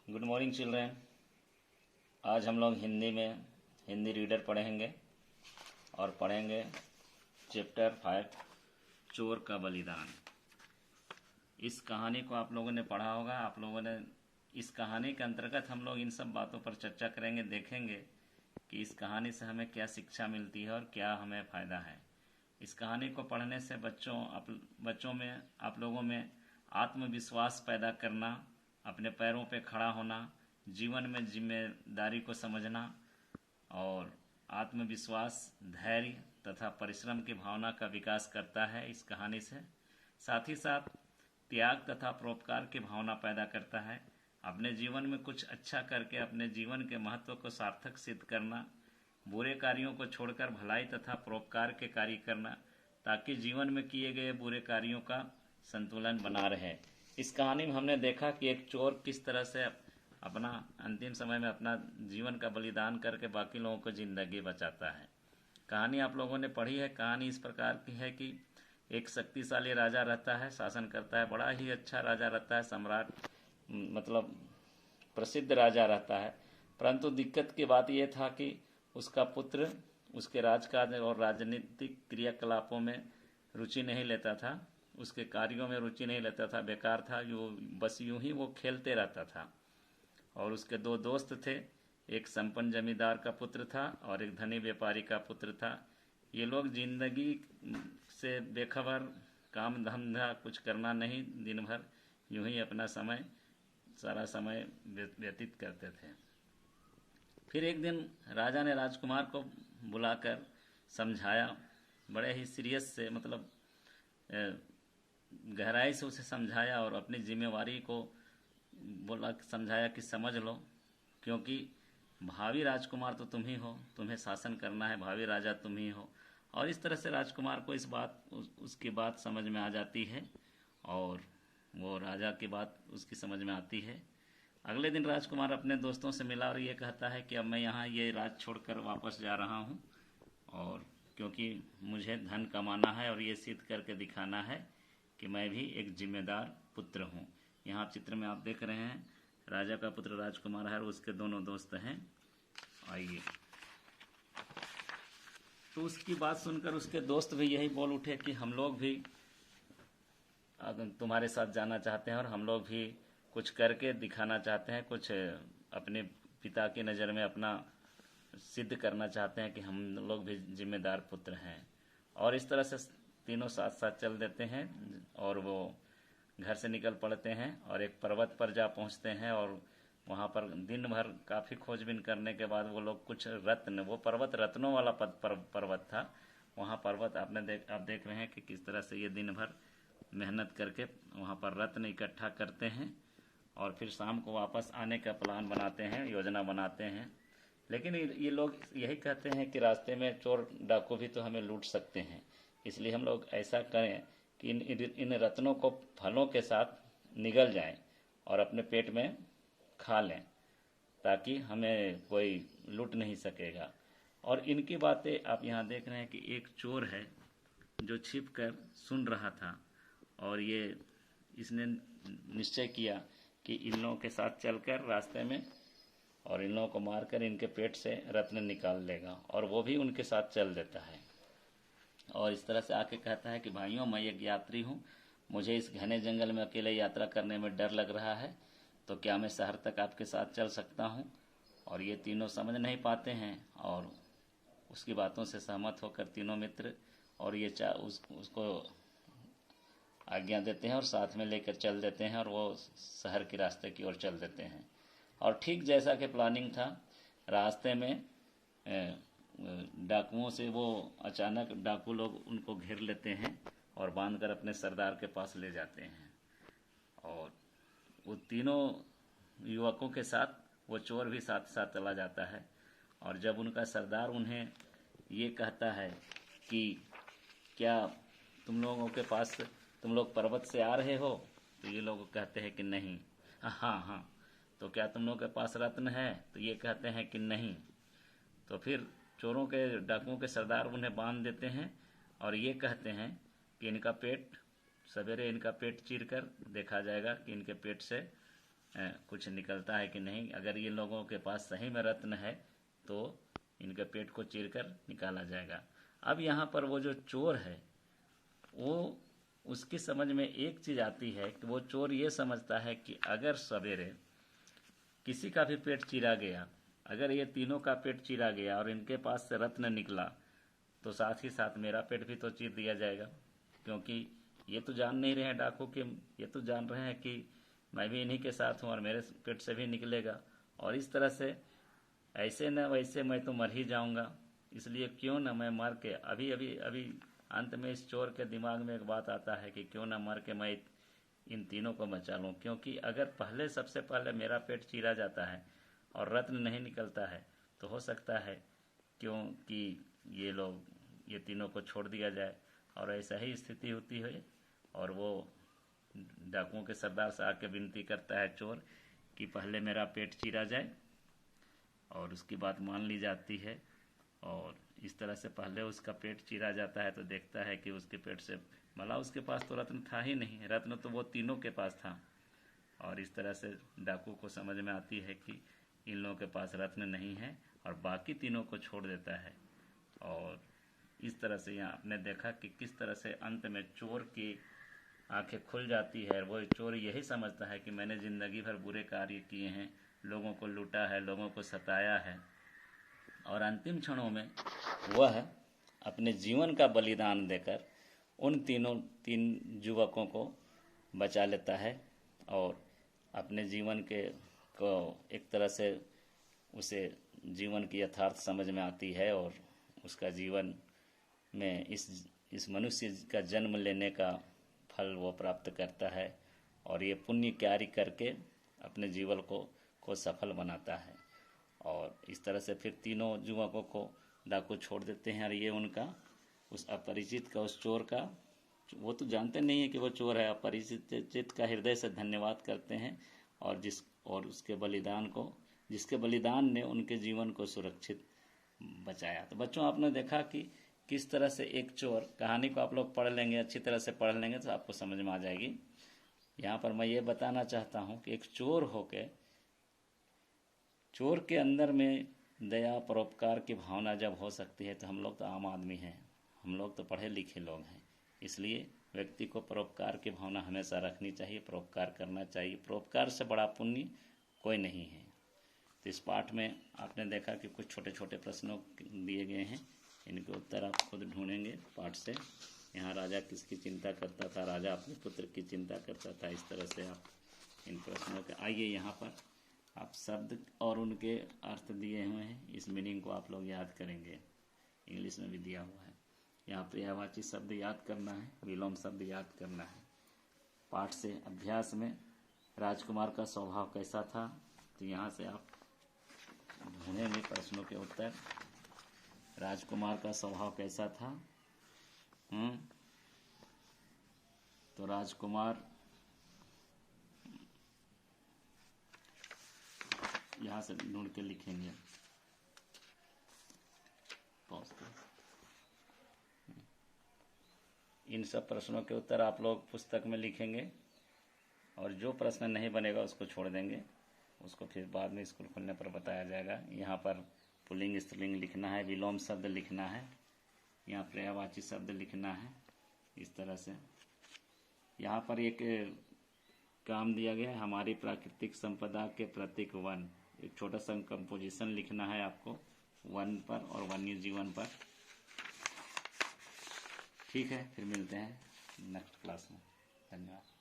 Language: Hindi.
Good morning children. आज हम लोग हिंदी में हिंदी रीडर पढ़ेंगे और पढ़ेंगे चैप्टर 5 चोर का बलिदान। इस कहानी को आप लोगों ने पढ़ा होगा। आप लोगों ने इस कहानी के अंतर्गत हम लोग इन सब बातों पर चर्चा करेंगे, देखेंगे कि इस कहानी से हमें क्या शिक्षा मिलती है और क्या हमें फ़ायदा है। इस कहानी को पढ़ने से बच्चों में, आप लोगों में आत्मविश्वास पैदा करना, अपने पैरों पे खड़ा होना, जीवन में जिम्मेदारी को समझना और आत्मविश्वास, धैर्य तथा परिश्रम की भावना का विकास करता है। इस कहानी से साथ ही साथ त्याग तथा परोपकार की भावना पैदा करता है। अपने जीवन में कुछ अच्छा करके अपने जीवन के महत्व को सार्थक सिद्ध करना, बुरे कार्यों को छोड़कर भलाई तथा परोपकार के कार्य करना, ताकि जीवन में किए गए बुरे कार्यों का संतुलन बना रहे। इस कहानी में हमने देखा कि एक चोर किस तरह से अपना अंतिम समय में अपना जीवन का बलिदान करके बाकी लोगों को ज़िंदगी बचाता है। कहानी आप लोगों ने पढ़ी है। कहानी इस प्रकार की है कि एक शक्तिशाली राजा रहता है, शासन करता है, बड़ा ही अच्छा राजा रहता है, सम्राट मतलब प्रसिद्ध राजा रहता है। परंतु दिक्कत की बात यह था कि उसका पुत्र उसके राजकाज और राजनीतिक क्रियाकलापों में रुचि नहीं लेता था, उसके कार्यों में रुचि नहीं लेता था, बेकार था, जो बस यूं ही वो खेलते रहता था। और उसके दो दोस्त थे, एक संपन्न जमींदार का पुत्र था और एक धनी व्यापारी का पुत्र था। ये लोग जिंदगी से बेखबर, काम धंधा कुछ करना नहीं, दिन भर यूं ही अपना सारा समय व्यतीत करते थे। फिर एक दिन राजा ने राजकुमार को बुलाकर समझाया, बड़े ही सीरियस से, मतलब गहराई से उसे समझाया और अपनी जिम्मेवारी को बोला, समझाया कि समझ लो, क्योंकि भावी राजकुमार तो तुम ही हो, तुम्हें शासन करना है, भावी राजा तुम ही हो। और इस तरह से राजकुमार को उसकी बात समझ में आ जाती है और वो राजा की बात उसकी समझ में आती है। अगले दिन राजकुमार अपने दोस्तों से मिला और ये कहता है कि अब मैं यहाँ ये राज छोड़कर वापस जा रहा हूँ, और क्योंकि मुझे धन कमाना है और ये सिद्ध करके दिखाना है कि मैं भी एक जिम्मेदार पुत्र हूँ। यहाँ चित्र में आप देख रहे हैं राजा का पुत्र राजकुमार है और उसके दोनों दोस्त हैं। आइए, तो उसकी बात सुनकर उसके दोस्त भी यही बोल उठे कि हम लोग भी तुम्हारे साथ जाना चाहते हैं और हम लोग भी कुछ करके दिखाना चाहते हैं, कुछ अपने पिता की नज़र में अपना सिद्ध करना चाहते हैं कि हम लोग भी जिम्मेदार पुत्र हैं। और इस तरह से तीनों साथ साथ चल देते हैं और वो घर से निकल पड़ते हैं और एक पर्वत पर जा पहुंचते हैं। और वहां पर दिन भर काफ़ी खोजबीन करने के बाद वो लोग कुछ रत्न, वो पर्वत रत्नों वाला पर्वत था, वहाँ पर्वत आप देख रहे हैं कि किस तरह से ये दिन भर मेहनत करके वहाँ पर रत्न इकट्ठा करते हैं और फिर शाम को वापस आने का प्लान बनाते हैं, योजना बनाते हैं। लेकिन ये लोग यही कहते हैं कि रास्ते में चोर डाकू भी तो हमें लूट सकते हैं, इसलिए हम लोग ऐसा करें कि इन रत्नों को फलों के साथ निगल जाएं और अपने पेट में खा लें, ताकि हमें कोई लूट नहीं सकेगा। और इनकी बातें आप यहाँ देख रहे हैं कि एक चोर है जो छिपकर सुन रहा था और इसने निश्चय किया कि इन लोगों के साथ चलकर रास्ते में और इन लोगों को मारकर इनके पेट से रत्न निकाल लेगा, और वो भी उनके साथ चल देता है। और इस तरह से आके कहता है कि भाइयों, मैं एक यात्री हूँ, मुझे इस घने जंगल में अकेले यात्रा करने में डर लग रहा है, तो क्या मैं शहर तक आपके साथ चल सकता हूँ? और ये तीनों समझ नहीं पाते हैं और उसकी बातों से सहमत होकर तीनों मित्र और ये उसको आज्ञा देते हैं और साथ में लेकर चल देते हैं और वो शहर के रास्ते की ओर चल देते हैं। और ठीक जैसा कि प्लानिंग था, रास्ते में डाकुओं से वो अचानक डाकू लोग उनको घेर लेते हैं और बांधकर अपने सरदार के पास ले जाते हैं। और वो तीनों युवकों के साथ वो चोर भी साथ साथ चला जाता है। और जब उनका सरदार उन्हें ये कहता है कि क्या तुम लोग पर्वत से आ रहे हो, तो ये लोग कहते हैं कि नहीं। हाँ। तो क्या तुम लोगों के पास रत्न है? तो ये कहते हैं कि नहीं। तो फिर चोरों के, डाकुओं के सरदार उन्हें बांध देते हैं और ये कहते हैं कि सवेरे इनका पेट चीर कर देखा जाएगा कि इनके पेट से कुछ निकलता है कि नहीं। अगर ये लोगों के पास सही में रत्न है तो इनके पेट को चीरकर निकाला जाएगा। अब यहाँ पर वो जो चोर है वो उसकी समझ में एक चीज़ आती है कि वो चोर ये समझता है कि अगर सवेरे किसी का भी पेट चीरा गया, अगर ये तीनों का पेट चीरा गया और इनके पास से रत्न निकला तो साथ ही साथ मेरा पेट भी तो चीर दिया जाएगा, क्योंकि ये तो जान नहीं रहे हैं डाकू कि ये तो जान रहे हैं कि मैं भी इन्हीं के साथ हूँ और मेरे पेट से भी निकलेगा, और इस तरह से ऐसे न वैसे मैं तो मर ही जाऊंगा, इसलिए क्यों न मैं मर के अभी अंत में इस चोर के दिमाग में एक बात आता है कि क्यों न मर के मैं इन तीनों को बचा लूँ, क्योंकि अगर सबसे पहले मेरा पेट चीरा जाता है और रत्न नहीं निकलता है तो हो सकता है क्योंकि ये तीनों को छोड़ दिया जाए। और ऐसा ही स्थिति होती है और वो डाकुओं के सरदार से आके विनती करता है चोर कि पहले मेरा पेट चीरा जाए, और उसकी बात मान ली जाती है। और इस तरह से पहले उसका पेट चीरा जाता है तो देखता है कि उसके पेट से भला उसके पास तो रत्न था ही नहीं, रत्न तो वो तीनों के पास था। और इस तरह से डाकू को समझ में आती है कि इन लोगों के पास रत्न नहीं है और बाकी तीनों को छोड़ देता है। और इस तरह से यहाँ आपने देखा कि किस तरह से अंत में चोर की आंखें खुल जाती है। वो चोर यही समझता है कि मैंने ज़िंदगी भर बुरे कार्य किए हैं, लोगों को लूटा है, लोगों को सताया है, और अंतिम क्षणों में वह अपने जीवन का बलिदान देकर उन तीन युवकों को बचा लेता है और अपने जीवन को एक तरह से उसे जीवन की यथार्थ समझ में आती है और उसका जीवन में इस मनुष्य का जन्म लेने का फल वो प्राप्त करता है और ये पुण्य कार्य करके अपने जीवन को सफल बनाता है। और इस तरह से फिर तीनों युवकों को डाकू छोड़ देते हैं और ये उनका उस अपरिचित का, उस चोर का, वो तो जानते नहीं है कि वो चोर है, अपरिचित का हृदय से धन्यवाद करते हैं और उसके बलिदान को, जिसके बलिदान ने उनके जीवन को सुरक्षित बचाया। तो बच्चों आपने देखा कि किस तरह से एक चोर, कहानी को आप लोग पढ़ लेंगे, अच्छी तरह से पढ़ लेंगे तो आपको समझ में आ जाएगी। यहाँ पर मैं ये बताना चाहता हूँ कि एक चोर होके चोर के अंदर में दया परोपकार की भावना जब हो सकती है तो हम लोग तो आम आदमी हैं, हम लोग तो पढ़े लिखे लोग हैं, इसलिए व्यक्ति को परोपकार की भावना हमेशा रखनी चाहिए, परोपकार करना चाहिए। परोपकार से बड़ा पुण्य कोई नहीं है। तो इस पाठ में आपने देखा कि कुछ छोटे छोटे प्रश्नों दिए गए हैं, इनके उत्तर आप खुद ढूंढेंगे पाठ से। यहाँ राजा किसकी चिंता करता था? राजा अपने पुत्र की चिंता करता था। इस तरह से आप इन प्रश्नों के आइए यहाँ पर आप शब्द और उनके अर्थ दिए हुए हैं, इस मीनिंग को आप लोग याद करेंगे, इंग्लिश में भी दिया हुआ है। यहाँ पर्यायवाची शब्द याद करना है, विलोम शब्द याद करना है। पाठ से अभ्यास में राजकुमार का स्वभाव कैसा था, तो यहाँ से आप ढूंढेंगे प्रश्नों के उत्तर। राजकुमार का स्वभाव कैसा था? तो राजकुमार यहाँ से ढूंढ के लिखेंगे। इन सब प्रश्नों के उत्तर आप लोग पुस्तक में लिखेंगे और जो प्रश्न नहीं बनेगा उसको छोड़ देंगे, उसको फिर बाद में स्कूल खुलने पर बताया जाएगा। यहाँ पर पुल्लिंग स्त्रीलिंग लिखना है, विलोम शब्द लिखना है, यहाँ पर्यायवाची शब्द लिखना है। इस तरह से यहाँ पर एक काम दिया गया है, हमारी प्राकृतिक संपदा के प्रतीक वन। एक छोटा सा कंपोजिशन लिखना है आपको वन पर और वन्य जीवन पर। ठीक है, फिर मिलते हैं नेक्स्ट क्लास में। धन्यवाद।